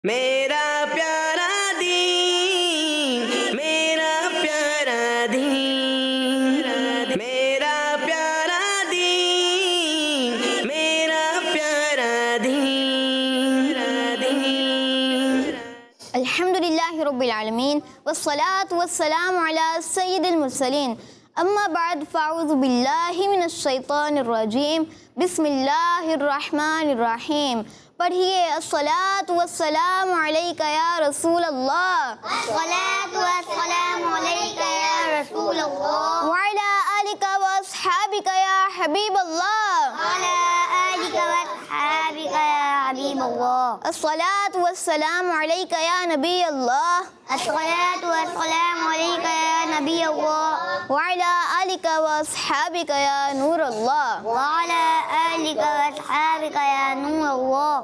میرا پیارا دین، میرا پیارا دین، میرا پیارا دین، میرا پیارا دین۔ الحمدللہ رب العالمین والصلاة والسلام علی سید المرسلین، اما بعد فاعوذ باللہ من الشیطان الرجیم، بسم اللہ الرحمن الرحیم۔ پڑھیے الصلاۃ والسلام علیک یا رسول اللہ، الصلاۃ والسلام علیک یا رسول اللہ، وعلی آلک واصحابک یا حبیب اللہ، وعلی آلک واصحابک یا حبیب اللہ، الصلاۃ والسلام علیک یا نبی اللہ، الصلاۃ والسلام علیک یا نبی اللہ، وعلی آلک واصحابک یا نور اللہ۔ وعلی آلک واصحابک یا نور اللہ۔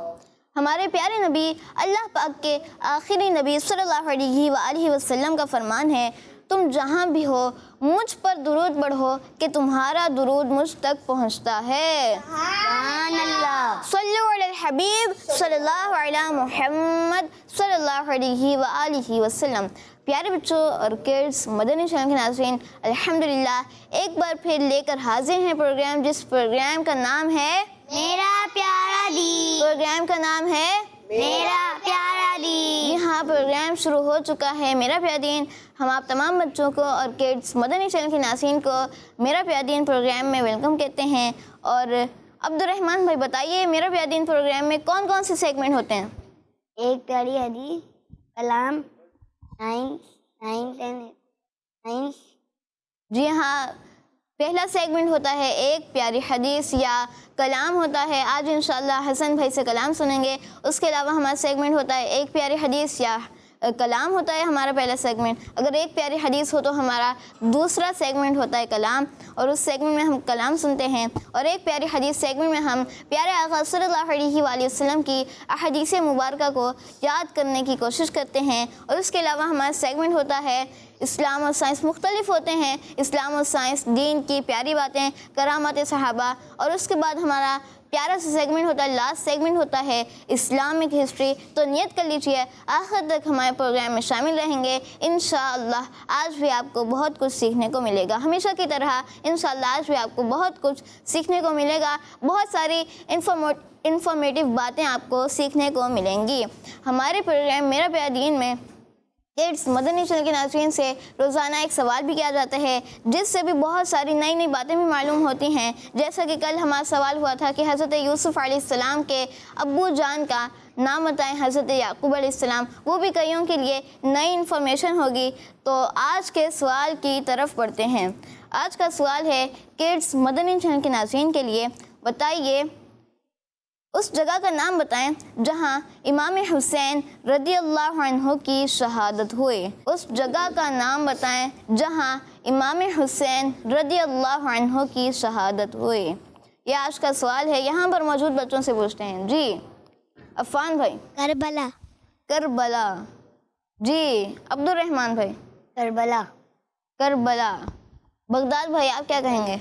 ہمارے پیارے نبی اللہ پاک کے آخری نبی صلی اللہ علیہ وآلہ وسلم کا فرمان ہے، تم جہاں بھی ہو مجھ پر درود پڑھو کہ تمہارا درود مجھ تک پہنچتا ہے۔ سبحان اللہ۔ صلو علی الحبیب صلی اللہ علیہ محمد صلی اللہ علیہ وآلہ وسلم۔ پیارے بچوں اور کڈس، مدنی چینل کے ناظرین، الحمدللہ ایک بار پھر لے کر حاضر ہیں پروگرام، جس پروگرام کا نام ہے میرا پیارا دین، پروگرام کا نام ہے میرا پیارا جی دین۔ ہاں، پروگرام شروع ہو چکا ہے میرا پیارا دین۔ ہم آپ تمام بچوں کو اور کڈس مدنی چینل کے ناظرین کو میرا پیارا دین پروگرام میں ویلکم کہتے ہیں۔ اور عبد الرحمن بھائی بتائیے، میرا پیارا دین پروگرام میں کون کون سے سیگمنٹ ہوتے ہیں؟ ایک پیاری حدیث، کلام، سائنس۔ جی ہاں، پہلا سیگمنٹ ہوتا ہے ایک پیاری حدیث یا کلام ہوتا ہے۔ آج انشاءاللہ حسن بھائی سے کلام سنیں گے۔ اس کے علاوہ ہمارا سیگمنٹ ہوتا ہے ایک پیاری حدیث یا کلام ہوتا ہے ہمارا پہلا سیگمنٹ۔ اگر ایک پیاری حدیث ہو تو ہمارا دوسرا سیگمنٹ ہوتا ہے کلام، اور اس سیگمنٹ میں ہم کلام سنتے ہیں۔ اور ایک پیاری حدیث سیگمنٹ میں ہم پیارے آقا صلی اللہ علیہ وآلہ وسلم کی احادیث مبارکہ کو یاد کرنے کی کوشش کرتے ہیں۔ اور اس کے علاوہ ہمارا سیگمنٹ ہوتا ہے اسلام اور سائنس۔ مختلف ہوتے ہیں اسلام اور سائنس، دین کی پیاری باتیں، کرامات صحابہ۔ اور اس کے بعد ہمارا پیارا سا سیگمنٹ ہوتا ہے، لاسٹ سیگمنٹ ہوتا ہے اسلامک ہسٹری۔ تو نیت کر لیجیے آخر تک ہمارے پروگرام میں شامل رہیں گے انشاءاللہ۔ آج بھی آپ کو بہت کچھ سیکھنے کو ملے گا، ہمیشہ کی طرح انشاءاللہ آج بھی آپ کو بہت کچھ سیکھنے کو ملے گا۔ بہت ساری انفارمیٹیو باتیں آپ کو سیکھنے کو ملیں گی۔ ہمارے پروگرام میرا پیارا دین میں کڈس مدنی چینل کے ناظرین سے روزانہ ایک سوال بھی کیا جاتا ہے، جس سے بھی بہت ساری نئی نئی باتیں بھی معلوم ہوتی ہیں۔ جیسا کہ کل ہمارا سوال ہوا تھا کہ حضرت یوسف علیہ السلام کے ابو جان کا نام بتائیں، حضرت یعقوب علیہ السلام، وہ بھی کئیوں کے لیے نئی انفارمیشن ہوگی۔ تو آج کے سوال کی طرف بڑھتے ہیں۔ آج کا سوال ہے کڈس مدنی چینل کے ناظرین کے لیے، بتائیے اس جگہ کا نام بتائیں جہاں امام حسین رضی اللہ عنہ کی شہادت ہوئی۔ اس جگہ کا نام بتائیں جہاں امام حسین رضی اللہ عنہ کی شہادت ہوئی۔ یہ آج کا سوال ہے، یہاں پر موجود بچوں سے پوچھتے ہیں۔ جی عفان بھائی؟ کربلا۔ کربلا۔ جی عبد الرحمن بھائی؟ کربلا۔ کربلا۔ بغداد بھائی آپ کیا کہیں گے؟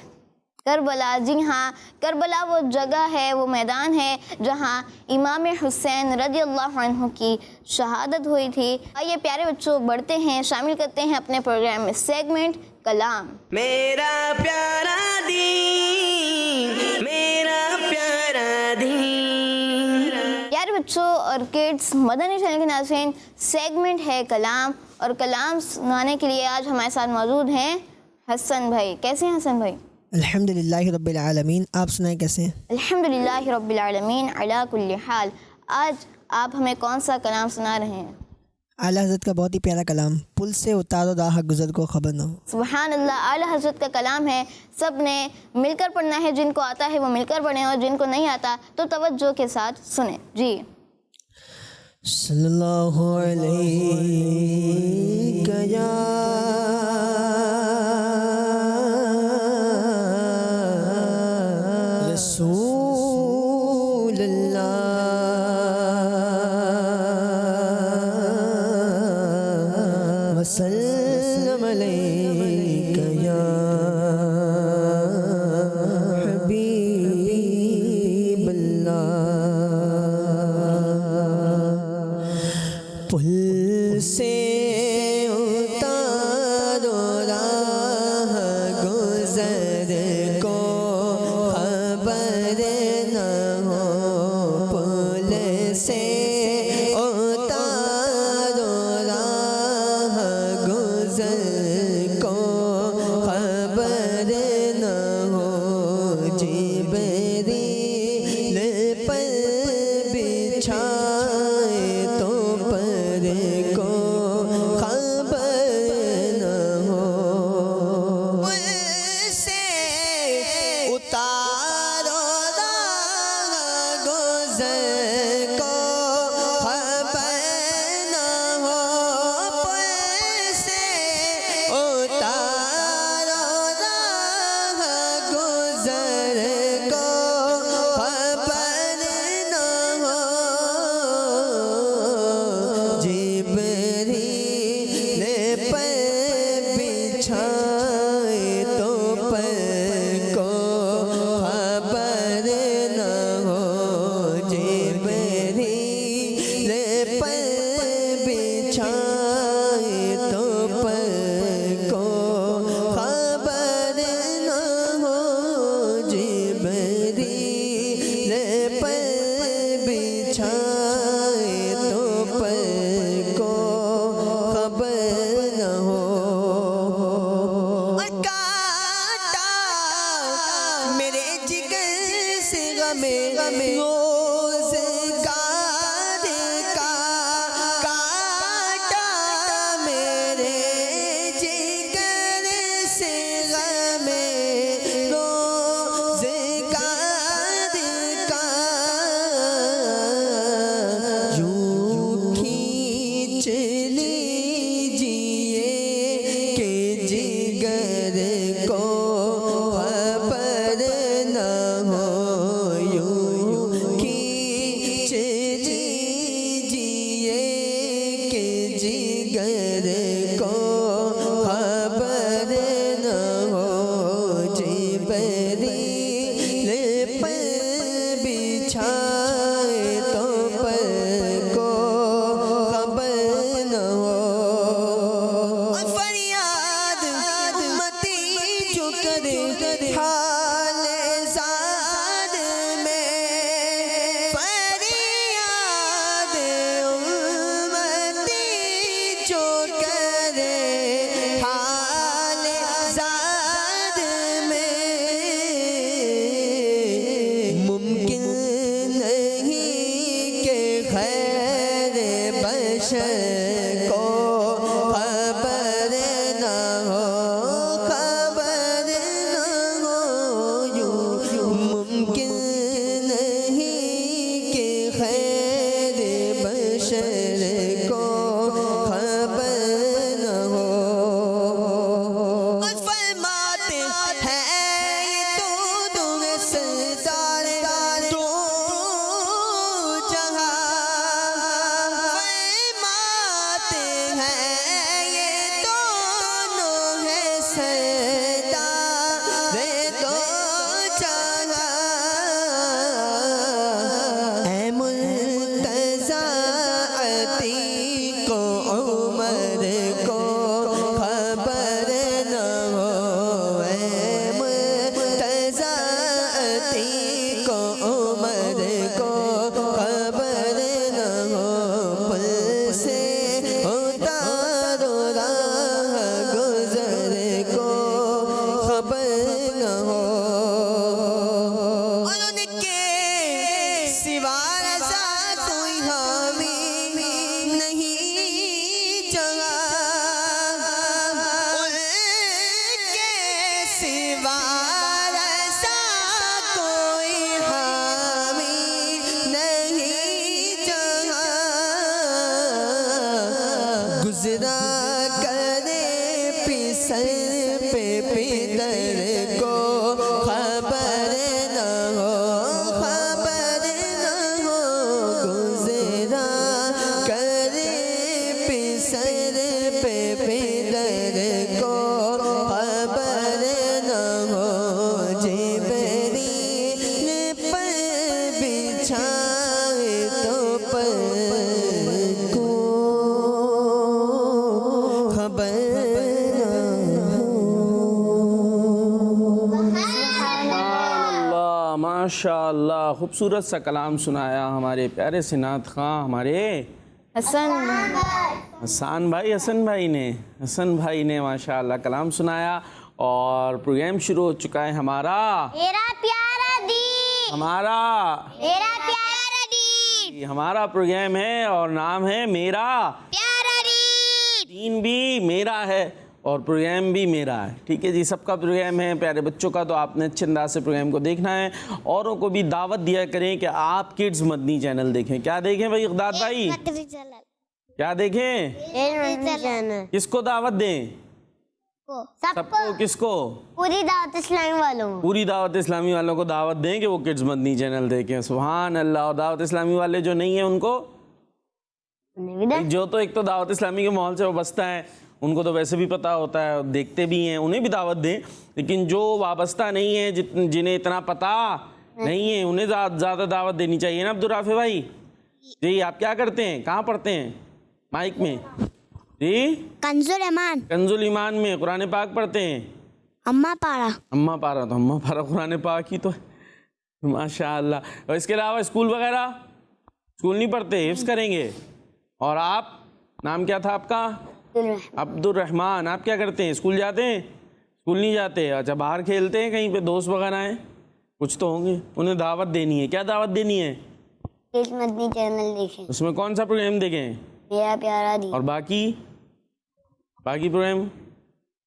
کربلا۔ جی ہاں، کربلا وہ جگہ ہے، وہ میدان ہے جہاں امام حسین رضی اللہ عنہ کی شہادت ہوئی تھی۔ آئیے پیارے بچوں بڑھتے ہیں، شامل کرتے ہیں اپنے پروگرام میں سیگمنٹ کلام۔ میرا پیارا دین، میرا پیارا دین۔ پیارے بچوں اور کڈس مدنی چینل کے ناظرین، سیگمنٹ ہے کلام، اور کلام سنانے کے لیے آج ہمارے ساتھ موجود ہیں حسن بھائی۔ کیسے ہیں حسن بھائی؟ الحمدللہ رب العالمین۔ آپ سنائیں کیسے ہیں؟ الحمدللہ رب العالمین علی کل حال۔ آج آپ ہمیں کون سا کلام سنا رہے ہیں؟ اعلیٰ حضرت کا بہت ہی پیارا کلام، پل سے اتارو راہ گزر کو خبر نہ ہو۔ سبحان اللہ، اعلیٰ حضرت کا کلام ہے، سب نے مل کر پڑھنا ہے۔ جن کو آتا ہے وہ مل کر پڑھیں، اور جن کو نہیں آتا تو توجہ کے ساتھ سنیں۔ جی صلی اللہ علیہ یا رسول اللہ وسلم علیک یا حبیب اللہ۔ پل سے اتارو راہ گزر کو خبر نہ ہو، پل سے اتارو راہ گزر کو خبر نہ ہو، جبریل پر بچھائے تو پر کو خبر نہ ہو، پل سے اتارو راہ گزر کو خبر نہ ہو، پل سے اتارو راہ گزر کو خبر نہ ہو، جبریل پر بچھائے تو پر کو خبر نہ ہو، جبریل پر بچھائے تو پر کو خبر نہ ہو، جبریل پر بچھائے تو پر کو خبر نہ ہو، اور کاٹا میرے جگر سے غم روزگار کا، کاٹا میرے جگر سے غم روزگار کا، یوں کھینچ لیجیے کہ جگر کو خبر نہ ہو، یوں کھینچ لیجیے کہ جگر کو خبر نہ ہو، جبریل پر بچھائے تو پر کو خبر نہ ہو، اور فریاد امتی جو کرے حال زاد میں، فریاد امتی جو کرے حال زاد میں، ممکن نہیں کہ خیر بشر کو خبر نہ ہو، خبر نہ ہو، یوں ممکن نہیں کہ خیر بشر کو خبر نہ ہو، اور فرماتے ہیں تو دو سردار دو جہاں، فرماتے ہیں یہ دونوں ہیں سردار دو جہاں، اے مرتضیٰ عتیق و عمر کو خبر نہ ہو، اے مرتضیٰ عتیق و عمر کو خبر نہ ہو، پل سے اتارو راہ گزر کو خبر نہ ہو، اور ان کے سوا رضا کوئی حامی نہیں جگہ، ان کے سوا رضا کوئی حامی نہیں جگہ، گزرا کرے پسر پہ پدر کو خبر نہ ہو، خبر نہ ہو، گزرا کرے پسر پہ پدر کو خبر نہ ہو، جبریل پر بچھائے تو پر کو ماشاءاللہ خوبصورت سا کلام سنایا ہمارے پیارے سے نعت خواں ہمارے حسن بھائی نے ماشاءاللہ کلام سنایا. اور پروگرام شروع ہو چکا ہے ہمارا میرا پیارا دین، ہمارا پروگرام ہے اور نام ہے میرا پیارا دین. دین بھی میرا ہے اور پروگرام بھی میرا ہے. ٹھیک ہے جی، سب کا پروگرام ہے پیارے بچوں کا، تو آپ نے اچھے انداز سے پروگرام کو دیکھنا ہے. اوروں کو بھی دعوت دیا کریں کہ آپ کڈز مدنی چینل دیکھیں. کیا دیکھیں بھائی اقدار بھائی؟ کیا دیکھیں؟ کس کو دعوت دیں؟ سب کو. کس کو؟ پوری دعوت اسلامی والوں. پوری دعوت اسلامی والوں کو دعوت دیں کہ وہ کڈز مدنی چینل دیکھیں. سبحان اللہ. اور دعوت اسلامی والے جو نہیں ہیں ان کو، جو تو ایک تو دعوت اسلامی کے ماحول سے وابستہ ہیں ان کو تو ویسے بھی پتہ ہوتا ہے، دیکھتے بھی ہیں، انہیں بھی دعوت دیں. لیکن جو وابستہ نہیں ہیں، جنہیں اتنا پتہ نہیں ہے، انہیں زیادہ دعوت دینی چاہیے نا عبدالرافع بھائی. جی آپ کیا کرتے ہیں؟ کہاں پڑھتے ہیں؟ مائک میں. جی کنز الایمان میں قرآن پاک پڑھتے ہیں. اماں پارا تو اماں پارا قرآن پاک ہی تو ہے. ماشاءاللہ. اور اس کے علاوہ اسکول وغیرہ؟ اسکول نہیں پڑھتے، حفظ کریں گے. اور آپ، نام کیا تھا آپ کا؟ عبد الرحمن. آپ کیا کرتے ہیں؟ اسکول جاتے ہیں؟ اسکول نہیں جاتے. اچھا باہر کھیلتے ہیں کہیں پہ؟ دوست وغیرہ ہیں کچھ تو ہوں گے، انہیں دعوت دینی ہے. کیا دعوت دینی ہے؟ مدنی چینل دیکھیں. اس میں کون سا پروگرام دیکھیں؟ میرا پیارا دین. اور باقی پروگرام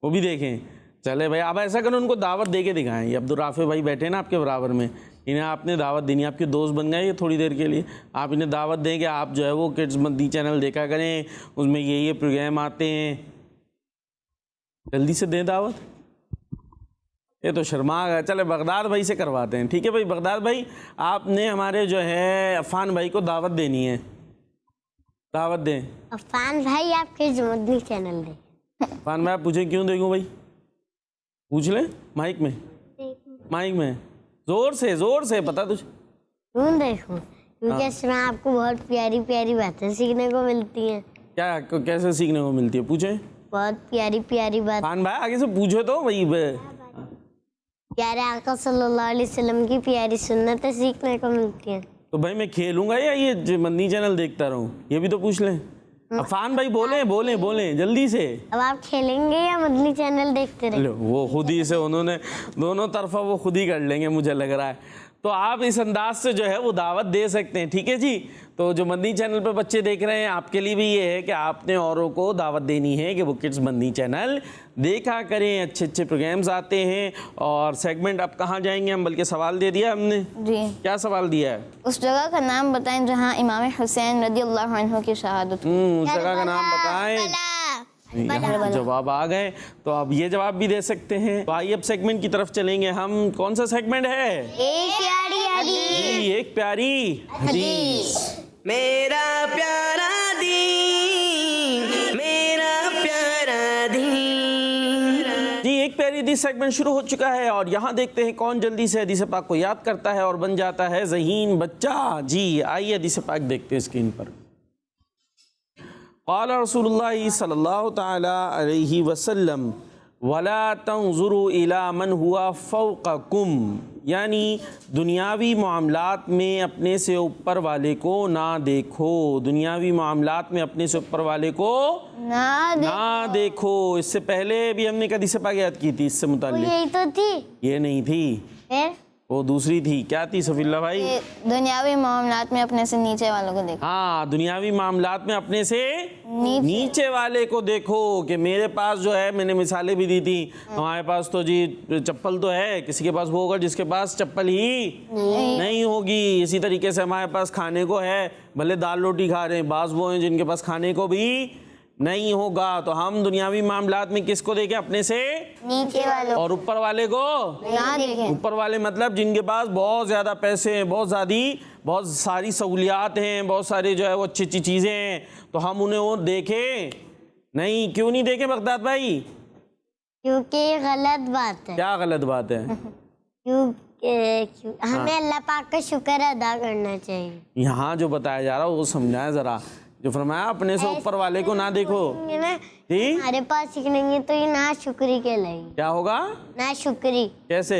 وہ بھی دیکھیں. چلے بھائی آپ ایسا کریں، ان کو دعوت دے کے دکھائیں. یہ عبدالرافع بھائی بیٹھے نا آپ کے برابر میں، انہیں آپ نے دعوت دینی. آپ کے دوست بن گئے یہ تھوڑی دیر کے لیے. آپ انہیں دعوت دیں کہ آپ جو ہے وہ کڈز مدنی چینل دیکھا کریں، اس میں یہ پروگرام آتے ہیں. جلدی سے دیں دعوت. یہ تو شرما گیا. چلے بغداد بھائی سے کرواتے ہیں. ٹھیک ہے بھائی بغداد بھائی، آپ نے ہمارے جو ہے عفان بھائی کو دعوت دینی ہے. دعوت دیں. عفان بھائی آپ کے مدنی چینل دیں. عفان بھائی آپ پوچھیں کیوں دیکھوں بھائی؟ پوچھ لیں مائک میں زور سے پتا تجھے کیوں دیکھوں؟ کیونکہ اس میں آپ کو بہت پیاری پیاری باتیں سیکھنے کو ملتی ہیں. کیا کیسے سیکھنے کو ملتی ہے؟ پوچھیں. بہت پیاری پیاری بات. عفان بھائی آگے سے پوچھو تو بھائی. پیارے آقا صلی اللہ علیہ وسلم کی پیاری سنتیں سیکھنے کو ملتی ہیں. تو بھائی میں کھیلوں گا یا یہ مدنی چینل دیکھتا رہوں؟ یہ بھی تو پوچھ لیں. عفان بھائی بولیں جلدی سے. اب آپ کھیلیں گے یا مدنی چینل دیکھتے رہیں؟ وہ خود ہی سے انہوں نے دونوں طرفہ وہ خود ہی کر لیں گے مجھے لگ رہا ہے. تو آپ اس انداز سے جو ہے وہ دعوت دے سکتے ہیں. ٹھیک ہے جی. تو جو مدنی چینل پہ بچے دیکھ رہے ہیں، آپ کے لیے بھی یہ ہے کہ آپ نے اوروں کو دعوت دینی ہے کہ وہ کڈز مدنی چینل دیکھا کریں. اچھے پروگرامز آتے ہیں. اور سیگمنٹ اب کہاں جائیں گے ہم؟ بلکہ سوال دے دیا ہم نے. جی کیا سوال دیا ہے؟ اس جگہ کا نام بتائیں جہاں امام حسین رضی اللہ عنہ کی شہادت. اس جگہ کا نام بتائیں. یہاں جواب آ گئے تو اب یہ جواب بھی دے سکتے ہیں. تو آئیے اب سیگمنٹ کی طرف چلیں گے ہم. کون سا سیگمنٹ ہے؟ ایک پیاری حدیث. ایک پیاری حدیث. میرا پیارا دین، میرا پیارا دین. جی ایک پیاری حدیث سیگمنٹ شروع ہو چکا ہے اور یہاں دیکھتے ہیں کون جلدی سے حدیث پاک کو یاد کرتا ہے اور بن جاتا ہے ذہین بچہ. جی آئیے حدیث پاک دیکھتے ہیں اسکرین پر. قال رسول اللہ صلی اللہ تعالی علیہ وسلم وَلَا تَنْظُرُوا إِلَىٰ مَنْ هُوَ فَوْقَكُمْ، یعنی دنیاوی معاملات میں اپنے سے اوپر والے کو نہ دیکھو. دنیاوی معاملات میں اپنے سے اوپر والے کو نہ دیکھو. اس سے پہلے بھی ہم نے حدیث پاک یاد کی تھی اس سے متعلق. یہی تو تھی. یہ نہیں تھی، پھر وہ دوسری تھی. کیا تھی صفی اللہ بھائی؟ دنیاوی معاملات میں اپنے سے نیچے والوں کو دیکھو. ہاں دنیاوی معاملات میں اپنے سے نیچے والے کو دیکھو. کہ میرے پاس جو ہے، میں نے مثالیں بھی دی تھی، ہمارے پاس تو جی چپل تو ہے، کسی کے پاس وہ ہوگا جس کے پاس چپل ہی نہیں ہوگی. اسی طریقے سے ہمارے پاس کھانے کو ہے، بھلے دال روٹی کھا رہے ہیں، بعض وہ ہیں جن کے پاس کھانے کو بھی نہیں ہوگا. تو ہم دنیاوی معاملات میں کس کو دیکھیں؟ اپنے سے نیچے والوں. اور اوپر والے کو نہ دیکھیں. اوپر والے مطلب جن کے پاس بہت زیادہ پیسے ہیں، بہت ساری سہولیات ہیں، بہت سارے جو ہے وہ اچھی اچھی چیزیں ہیں، تو ہم انہیں وہ دیکھیں نہیں. کیوں نہیں دیکھیں بغداد بھائی؟ کیونکہ یہ غلط بات ہے. کیا غلط بات ہے؟ کیونکہ ہمیں اللہ پاک کا شکر ادا کرنا چاہیے. یہاں جو بتایا جا رہا ہے وہ سمجھائیں ذرا. جو فرمایا اپنے سے اوپر والے کو نہ دیکھو. جی ہمارے پاس سیکھیں گے تو یہ نا شکری کہلائے گی. کیا ہوگا؟ نا شکری. کیسے؟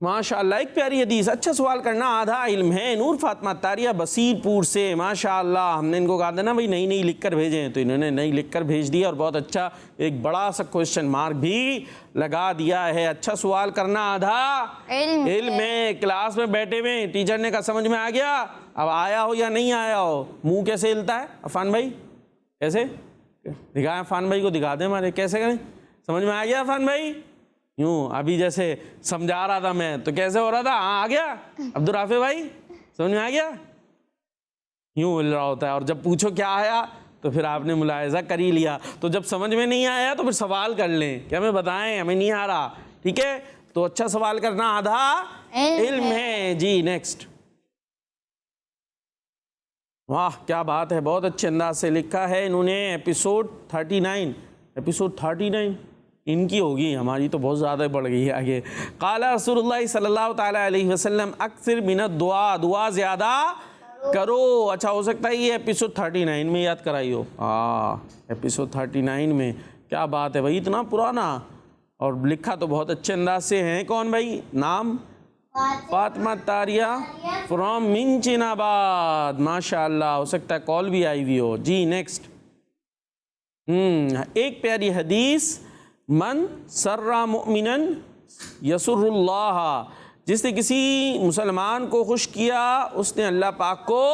ماشاءاللہ ایک پیاری حدیث. اچھا سوال کرنا آدھا علم ہے. نور فاطمہ تاریہ بصیر پور سے ماشاءاللہ. ہم نے ان کو کہا تھا نا بھائی نئی لکھ کر بھیجیں, تو انہوں نے نئی لکھ کر بھیج دیا اور بہت اچھا ایک بڑا سا کوشچن مارک بھی لگا دیا ہے. اچھا سوال کرنا آدھا علم ہے. کلاس میں بیٹھے ہوئے ٹیچر نے کہا سمجھ میں آ گیا, اب آیا ہو یا نہیں آیا ہو, منہ کیسے ہلتا ہے عفان بھائی؟ کیسے دکھائیں عفان بھائی کو, دکھا دیں ہمارے, کیسے کریں؟ سمجھ میں آ گیا عفان بھائی؟ یوں ابھی جیسے سمجھا رہا تھا میں تو کیسے ہو رہا تھا, ہاں آ گیا عبدالرافع بھائی, سمجھ میں آ گیا؟ یوں ہل رہا ہوتا ہے. اور جب پوچھو کیا آیا تو پھر آپ نے ملاحظہ کر ہی لیا. تو جب سمجھ میں نہیں آیا تو پھر سوال کر لیں کہ ہمیں بتائیں, ہمیں نہیں آ رہا. ٹھیک ہے, تو اچھا سوال کرنا آدھا علم ہے. جی نیکسٹ. واہ کیا بات ہے, بہت اچھے انداز سے لکھا ہے انہوں نے. ایپیسوڈ 39 ان کی ہوگی, ہماری تو بہت زیادہ بڑھ گئی ہے آگے. قال رسول اللہ صلی اللہ تعالیٰ علیہ وسلم اکثر من الدعاء, دعا زیادہ کرو. اچھا ہو سکتا ہے یہ ایپیسوڈ 39 میں یاد کرائی ہو. ایپیسوڈ 39 میں. کیا بات ہے بھائی, اتنا پرانا, اور لکھا تو بہت اچھے انداز سے ہیں. کون بھائی, نام فاطمہ تاریہ فرام منچن آباد. ماشاء اللہ, ہو سکتا ہے کال بھی آئی ہوئی ہو. جی نیکسٹ. ایک پیاری حدیث, من سر مؤمنا یسر اللہ, جس نے کسی مسلمان کو خوش کیا اس نے اللہ پاک کو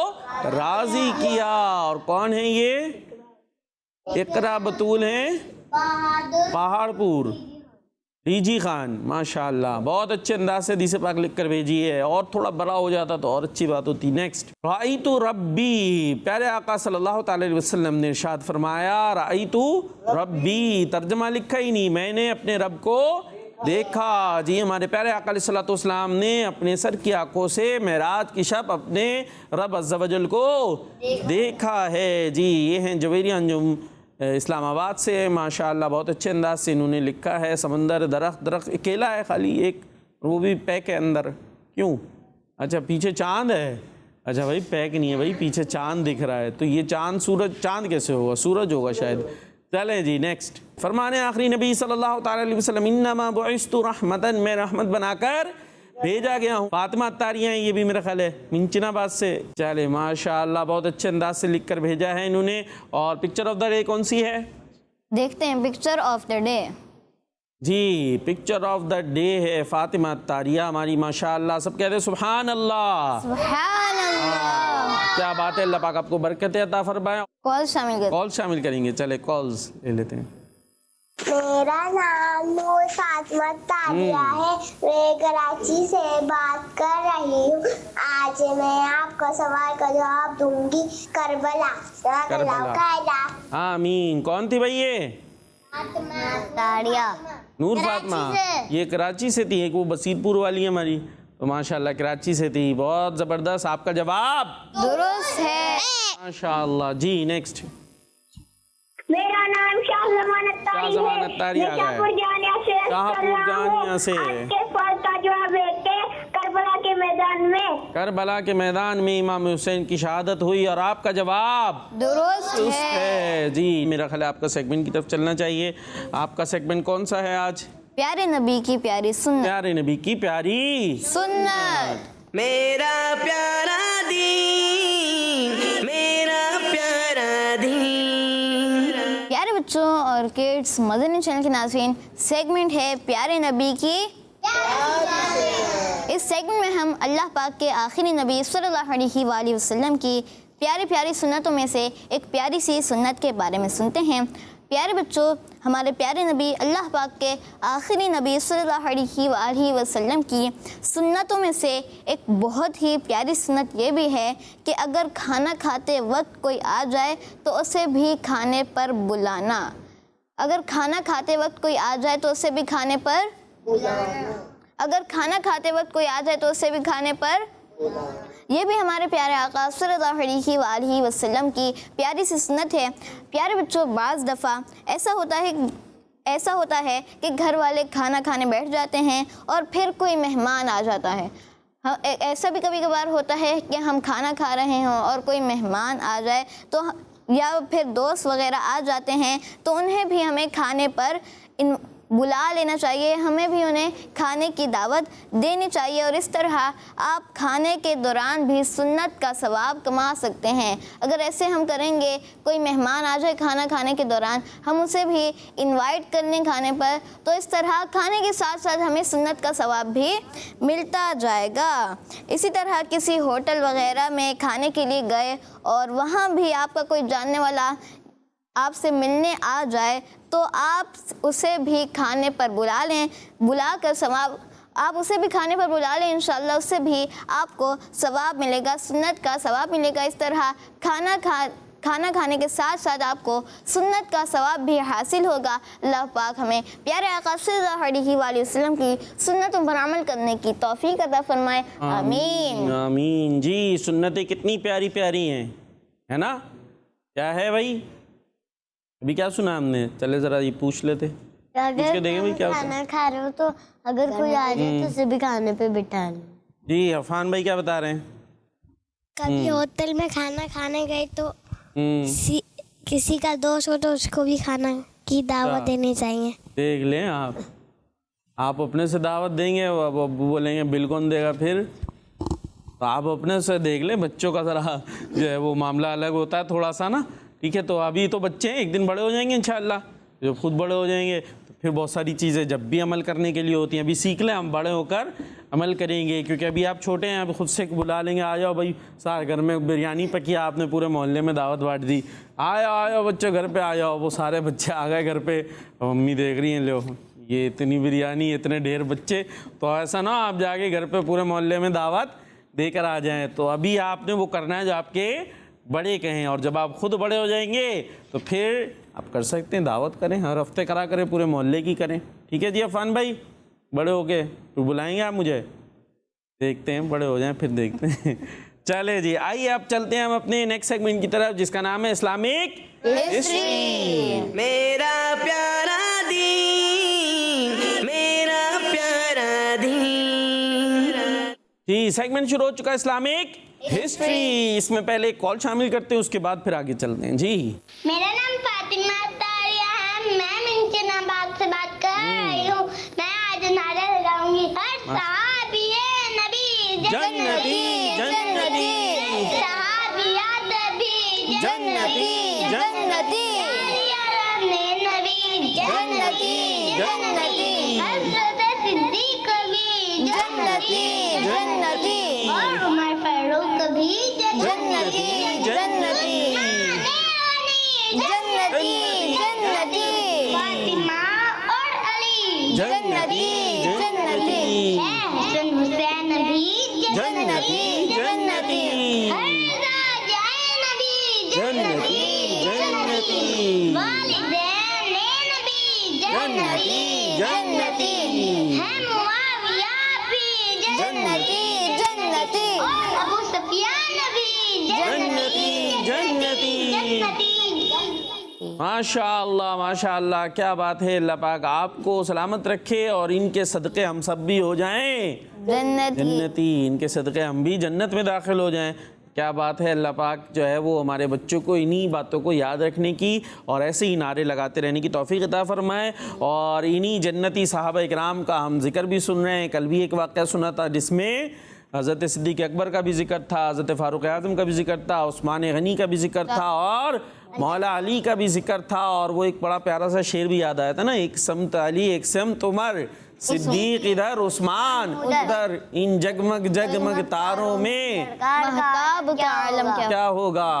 راضی کیا. اور کون ہیں یہ؟ اقرا بطول ہیں پہاڑ پور, ریجی خان. ماشاءاللہ بہت اچھے انداز سے حدیث پاک لکھ کر بھیجی ہے, اور تھوڑا بڑا ہو جاتا تو اور اچھی بات ہوتی. نیکسٹ. رأیت ربی, پیارے آقا صلی اللہ تعالی علیہ وسلم نے ارشاد فرمایا رأیت ربی, ترجمہ لکھا ہی نہیں, میں نے اپنے رب کو دیکھا. جی ہمارے پیارے آقا علیہ الصلوۃ والسلام نے اپنے سر کی آنکھوں سے معراج کی شب اپنے رب عز و جل کو دیکھا ہے. جی یہ ہیں جویریہ انجم اسلام آباد سے. ماشاءاللہ بہت اچھے انداز سے انہوں نے لکھا ہے. سمندر, درخت اکیلا ہے خالی ایک, وہ بھی پیک ہے اندر. کیوں؟ اچھا پیچھے چاند ہے. اچھا بھائی پیک نہیں ہے بھائی, پیچھے چاند دکھ رہا ہے. تو یہ چاند سورج, چاند کیسے ہوگا, سورج ہوگا شاید. چلیں جی نیکسٹ. فرمانے آخری نبی صلی اللہ تعالی علیہ وسلم انما بعثت رحمتا, میں رحمت بنا کر بھیجا گیا ہوں. فاطمہ تاریہ ہیں یہ بھی میرا خیال ہے منچن آباد سے. چلے ماشاءاللہ بہت اچھے انداز سے لکھ کر بھیجا ہے انہوں نے. اور پکچر آف دا ڈے کون سی ہے, دیکھتے ہیں پکچر آف دا ڈے. جی پکچر آف دا ڈے ہے فاطمہ تاریہ ہماری. ماشاءاللہ سب کہتے ہیں سبحان اللہ, سبحان اللہ. کیا بات ہے. اللہ پاک آپ کو برکت عطا فرمائے. کال شامل کر, کال شامل کریں گے. چلے کالز لے لیتے ہیں. میرا نام نور فاطمہ تاریہ ہے, میں کراچی سے بات کر رہی ہوں. آج میں آپ کو سوال کا جواب دوں گی. کربلا. آمین. کون تھی بھائی یہ؟ تاریہ. نور فاطمہ. یہ کراچی سے تھی, ایک وہ بصیر پور والی ہے ہماری, تو ماشاءاللہ کراچی سے تھی. بہت زبردست, آپ کا جواب درست ہے. ماشاءاللہ. جی نیکسٹ. میرا نام شاہ ضمانت تاریہ ہے. شاہپور جانیہ سے. کربلا کے میدان میں امام حسین کی شہادت ہوئی, اور آپ کا جواب درست ہے. جی میرا خیال ہے آپ کا سیگمنٹ کی طرف چلنا چاہیے. آپ کا سیگمنٹ کون سا ہے آج؟ پیارے نبی کی پیاری سنت. پیارے نبی کی پیاری سنت. میرا پیارا دین, میرا پیارا دین. پیارے بچوں اور کڈس مدنی چینل کے ناظرین, سیگمنٹ ہے پیارے نبی کی. اس سیگمنٹ میں ہم اللہ پاک کے آخری نبی صلی اللہ علیہ وآلہ وسلم کی پیاری پیاری سنتوں میں سے ایک پیاری سی سنت کے بارے میں سنتے ہیں. پیارے بچوں, ہمارے پیارے نبی اللہ پاک کے آخری نبی صلی اللہ علیہ وآلہ وسلم کی سنتوں میں سے ایک بہت ہی پیاری سنت یہ بھی ہے کہ اگر کھانا کھاتے وقت کوئی آ جائے تو اسے بھی کھانے پر بلانا. اگر کھانا کھاتے وقت کوئی آ جائے تو اسے بھی کھانے پر اگر کھانا کھاتے وقت کوئی آ جائے تو اسے بھی کھانے پر. یہ بھی ہمارے پیارے آقا صلی اللہ علیہ وآلہ وسلم کی پیاری سی سنت ہے. پیارے بچوں, بعض دفعہ ایسا ہوتا ہے کہ گھر والے کھانا کھانے بیٹھ جاتے ہیں اور پھر کوئی مہمان آ جاتا ہے. ایسا بھی کبھی کبھار ہوتا ہے کہ ہم کھانا کھا رہے ہوں اور کوئی مہمان آ جائے, تو یا پھر دوست وغیرہ آ جاتے ہیں تو انہیں بھی ہمیں کھانے پر بلا لینا چاہیے, ہمیں بھی انہیں کھانے کی دعوت دینی چاہیے, اور اس طرح آپ کھانے کے دوران بھی سنت کا ثواب کما سکتے ہیں. اگر ایسے ہم کریں گے, کوئی مہمان آ جائے کھانا کھانے کے دوران, ہم اسے بھی انوائٹ کر لیں کھانے پر, تو اس طرح کھانے کے ساتھ ساتھ ہمیں سنت کا ثواب بھی ملتا جائے گا. اسی طرح کسی ہوٹل وغیرہ میں کھانے کے لیے گئے اور وہاں بھی آپ کا کوئی جاننے والا آپ سے ملنے آ جائے, تو آپ اسے بھی کھانے پر بلا لیں, بلا کر ثواب آپ اسے بھی کھانے پر بلا لیں, انشاءاللہ اس سے بھی آپ کو ثواب ملے گا, سنت کا ثواب ملے گا. اس طرح کھانا کھانے کے ساتھ ساتھ آپ کو سنت کا ثواب بھی حاصل ہوگا. اللہ پاک ہمیں پیارے آقا صلی اللہ علیہ وسلم کی سنتوں پر عمل کرنے کی توفیق عطا فرمائے, آمین آمین. جی سنتیں کتنی پیاری پیاری ہیں, ہے نا؟ کیا ہے بھائی, ابھی کیا سنا ہم نے؟ چلے ذرا یہ پوچھ لیتے, پوچھ کے دیکھیں بھائی کیا ہوتا ہے. کھانا کھا رہے ہو تو اگر کوئی آ جائے تو اسے بھی کھانے پہ بٹھا لیں. جی عفان بھائی کیا بتا رہے ہیں؟ کبھی ہوٹل میں کھانا کھانے گئے تو کسی کا دوست ہو تو اس کو بھی کھانا کی دعوت دینی چاہیے. دیکھ لیں آپ اپنے سے دعوت دیں گے, ابو بولیں گے بل کون دے گا پھر, تو آپ اپنے سے دیکھ لیں. بچوں کا ذرا جو ہے وہ معاملہ الگ ہوتا ہے تھوڑا سا نا, ٹھیک ہے؟ تو ابھی تو بچے ہیں, ایک دن بڑے ہو جائیں گے انشاءاللہ, جب خود بڑے ہو جائیں گے تو پھر بہت ساری چیزیں جب بھی عمل کرنے کے لیے ہوتی ہیں. ابھی سیکھ لیں, ہم بڑے ہو کر عمل کریں گے, کیونکہ ابھی آپ چھوٹے ہیں. اب خود سے بلا لیں گے, آ جاؤ بھائی سارے گھر میں بریانی پکی, آپ نے پورے محلے میں دعوت بانٹ دی, آؤ بچے گھر پہ آ جاؤ. وہ سارے بچے آ گئے گھر پہ, امی دیکھ رہی ہیں, لو یہ اتنی بریانی, اتنے ڈھیر بچے, تو ایسا نہ آپ جا کے گھر پہ پورے محلے میں دعوت دے کر آ جائیں. تو ابھی آپ نے وہ کرنا ہے جو آپ کے بڑے کہیں, اور جب آپ خود بڑے ہو جائیں گے تو پھر آپ کر سکتے ہیں, دعوت کریں, ہر ہفتے کرا کریں, پورے محلے کی کریں. ٹھیک ہے جی عفان بھائی, بڑے ہو کے پھر بلائیں گے آپ مجھے, دیکھتے ہیں بڑے ہو جائیں پھر دیکھتے ہیں. چلے جی آئیے اب چلتے ہیں ہم اپنے نیکسٹ سیگمنٹ کی طرف, جس کا نام ہے اسلامک ہسٹری. میرا پیارا دین, میرا پیارا دین. جی سیگمنٹ شروع ہو چکا ہے اسلامک ہسٹری. اس میں پہلے ایک کال شامل کرتے ہیں, اس کے بعد پھر آگے چلتے ہیں. جی میرا نام فاطمہ طاہرہ ہے, میں منچن آباد سے بات کر رہی ہوں. میں آج نعرہ لگاؤں گی, ہر صحابی نبی جنتی جنتی, صحابیات بھی جنتی جنتی نبی جنتی جنتی, حضرت صدیق بھی جنتی جنتی, اور عمر فاروق بھی جنتی جنتی, جنتی جنتی, فاطمہ اور علی جنتی جنتی, حسن حسین بھی جنتی جنتی, جنتی جنتی, والدین نبی جنتی جنتی, ہے معاویہ بھی جنتی جنتی, اور ابو سفیان بھی جنتی جنتی. ماشاء اللہ کیا بات ہے. اللہ پاک آپ کو سلامت رکھے اور ان کے صدقے ہم سب بھی ہو جائیں جنتی, ان کے صدقے ہم بھی جنت میں داخل ہو جائیں. کیا بات ہے. اللہ پاک جو ہے وہ ہمارے بچوں کو انہی باتوں کو یاد رکھنے کی اور ایسے ہی نعرے لگاتے رہنے کی توفیق عطا فرمائے, اور انہی جنتی صحابہ اکرام کا ہم ذکر بھی سن رہے ہیں. کل بھی ایک واقعہ سنا تھا جس میں حضرت صدیق اکبر کا بھی ذکر تھا, حضرت فاروق اعظم کا بھی ذکر تھا, عثمان غنی کا بھی ذکر تھا, اور مولا علی کا بھی ذکر تھا. اور وہ ایک بڑا پیارا سا شعر بھی یاد آیا تھا نا, ایک سمت علی ایک سمت عمر, صدیق ادھر عثمان ادھر, ان جگمگ جگمگ تاروں میں مہتاب کا عالم کیا ہوگا.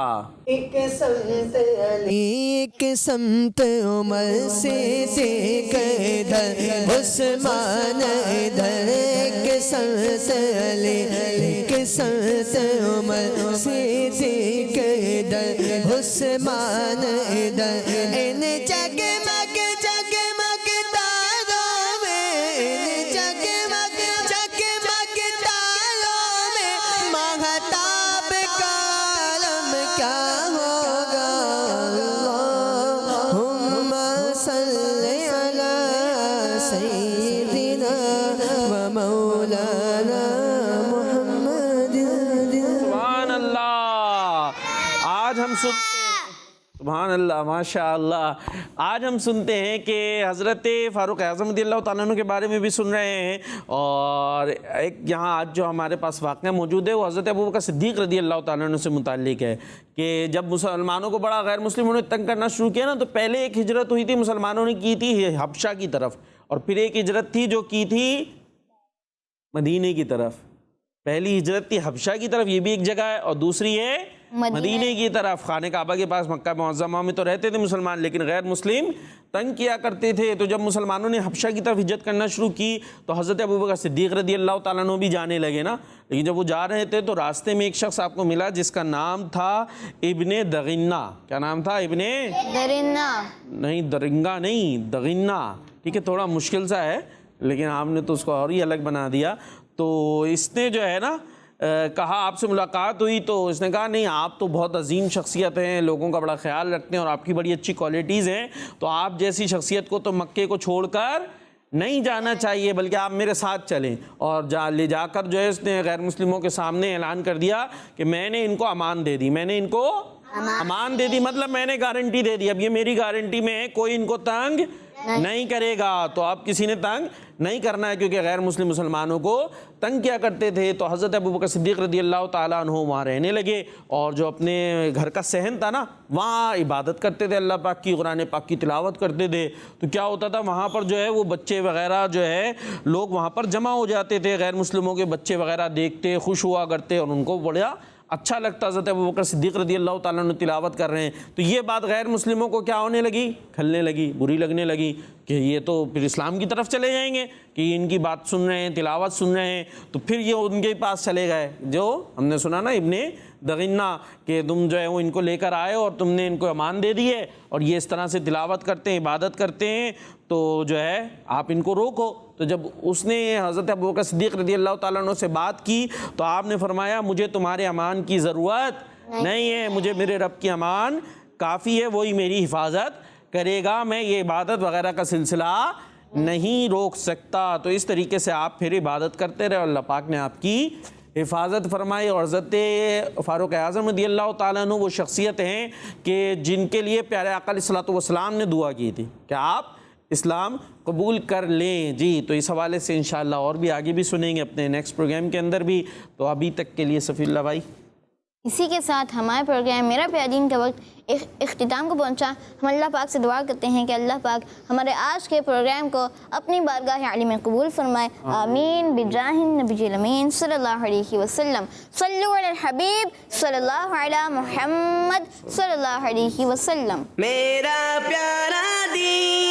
ایک سمت علی, ایک سمت عمر, صدیق ادھر عثمان ادھر. ایک سمت علی, ایک سمت عمر, صدیق ادھر عثمان ادھر. ان جگمگ جگمگ تاروں میں, ان جگمگ جگمگ تاروں میں مہتاب کا عالم کیا ہوگا. اللہم صلی علی سیدنا و مولانا محمد. سبحان اللہ. آج ہم سنتے ہیں سبحان اللہ، ماشاء اللہ۔ آج ہم سنتے ہیں کہ حضرت فاروق اعظم رضی اللہ تعالیٰ عنہ کے بارے میں بھی سن رہے ہیں، اور ایک یہاں آج جو ہمارے پاس واقعہ موجود ہے وہ حضرت ابوبکر صدیق رضی اللہ تعالیٰ عنہ سے متعلق ہے کہ جب مسلمانوں کو بڑا غیر مسلموں نے تنگ کرنا شروع کیا نا، تو پہلے ایک ہجرت ہوئی تھی مسلمانوں نے کی تھی حبشہ کی طرف، اور پھر ایک ہجرت تھی جو کی تھی مدینے کی طرف۔ پہلی ہجرت تھی حبشہ کی طرف، یہ بھی ایک جگہ ہے، اور دوسری ہے مدینے کی طرف۔ خانہ کعبہ کے پاس مکہ معظمہ میں تو رہتے تھے مسلمان، لیکن غیر مسلم تنگ کیا کرتے تھے۔ تو جب مسلمانوں نے حبشہ کی طرف ہجرت کرنا شروع کی تو حضرت ابوبکر صدیق رضی اللہ تعالیٰ عنہ بھی جانے لگے نا، لیکن جب وہ جا رہے تھے تو راستے میں ایک شخص آپ کو ملا جس کا نام تھا ابن دغنہ۔ کیا نام تھا؟ ابن درنہ نہیں، درنگا نہیں، دغنہ، ٹھیک ہے، تھوڑا مشکل سا ہے لیکن آپ نے تو اس کو اور ہی الگ بنا دیا۔ تو اس نے جو ہے نا کہا آپ سے ملاقات ہوئی تو اس نے کہا نہیں، آپ تو بہت عظیم شخصیت ہیں، لوگوں کا بڑا خیال رکھتے ہیں اور آپ کی بڑی اچھی کوالٹیز ہیں، تو آپ جیسی شخصیت کو تو مکے کو چھوڑ کر نہیں جانا چاہیے، بلکہ آپ میرے ساتھ چلیں۔ اور لے جا کر جو ہے اس نے غیر مسلموں کے سامنے اعلان کر دیا کہ میں نے ان کو امان دے دی، میں نے ان کو امان دے دی، مطلب میں نے گارنٹی دے دی، اب یہ میری گارنٹی میں ہے، کوئی ان کو تنگ نہیں کرے گا۔ تو اب کسی نے تنگ نہیں کرنا ہے، کیونکہ غیر مسلم مسلمانوں کو تنگ کیا کرتے تھے۔ تو حضرت ابوبکر صدیق رضی اللہ تعالیٰ عنہ وہاں رہنے لگے، اور جو اپنے گھر کا صحن تھا نا وہاں عبادت کرتے تھے، اللہ پاک کی، قرآن پاک کی تلاوت کرتے تھے۔ تو کیا ہوتا تھا وہاں پر جو ہے وہ بچے وغیرہ جو ہے لوگ وہاں پر جمع ہو جاتے تھے، غیر مسلموں کے بچے وغیرہ دیکھتے خوش ہوا کرتے، اور ان کو بڑا اچھا لگتا حضرت ابوبکر صدیق رضی اللہ تعالیٰ عنہ تلاوت کر رہے ہیں۔ تو یہ بات غیر مسلموں کو کیا ہونے لگی؟ کھلنے لگی، بری لگنے لگی کہ یہ تو پھر اسلام کی طرف چلے جائیں گے، کہ ان کی بات سن رہے ہیں، تلاوت سن رہے ہیں۔ تو پھر یہ ان کے پاس چلے گئے، جو ہم نے سنا نا ابن دغنہ، کہ تم جو ہے وہ ان کو لے کر آئے اور تم نے ان کو امان دے دی ہے، اور یہ اس طرح سے تلاوت کرتے ہیں، عبادت کرتے ہیں، تو جو ہے آپ ان کو روکو۔ تو جب اس نے حضرت ابوبکر صدیق رضی اللہ تعالیٰ عنہ سے بات کی تو آپ نے فرمایا مجھے تمہارے امان کی ضرورت نہیں ہے، مجھے میرے رب کی امان کافی ہے، وہی میری حفاظت کرے گا، میں یہ عبادت وغیرہ کا سلسلہ نہیں روک سکتا۔ تو اس طریقے سے آپ پھر عبادت کرتے رہے، اللہ پاک نے آپ کی حفاظت فرمائی۔ اور حضرت فاروق اعظم رضی اللہ تعالیٰ عنہ وہ شخصیت ہیں کہ جن کے لیے پیارے آقا علیہ الصلوۃ والسلام نے دعا کی تھی کہ آپ اسلام قبول کر لیں۔ جی تو اس حوالے سے انشاءاللہ اور بھی آگے بھی سنیں گے اپنے نیکسٹ پروگرام کے اندر بھی۔ تو ابھی تک کے لیے صفی اللہ بھائی، اسی کے ساتھ ہمارا پروگرام میرا پیارا دین کا وقت اختتام کو پہنچا۔ ہم اللہ پاک سے دعا کرتے ہیں کہ اللہ پاک ہمارے آج کے پروگرام کو اپنی بارگاہ عالی میں قبول فرمائے، آمین، بجاہ النبی الامین صلی اللہ علیہ وسلم۔ صلو علی الحبیب صلی اللہ علی محمد صلی اللہ علیہ وسلم۔ میرا پیارا دین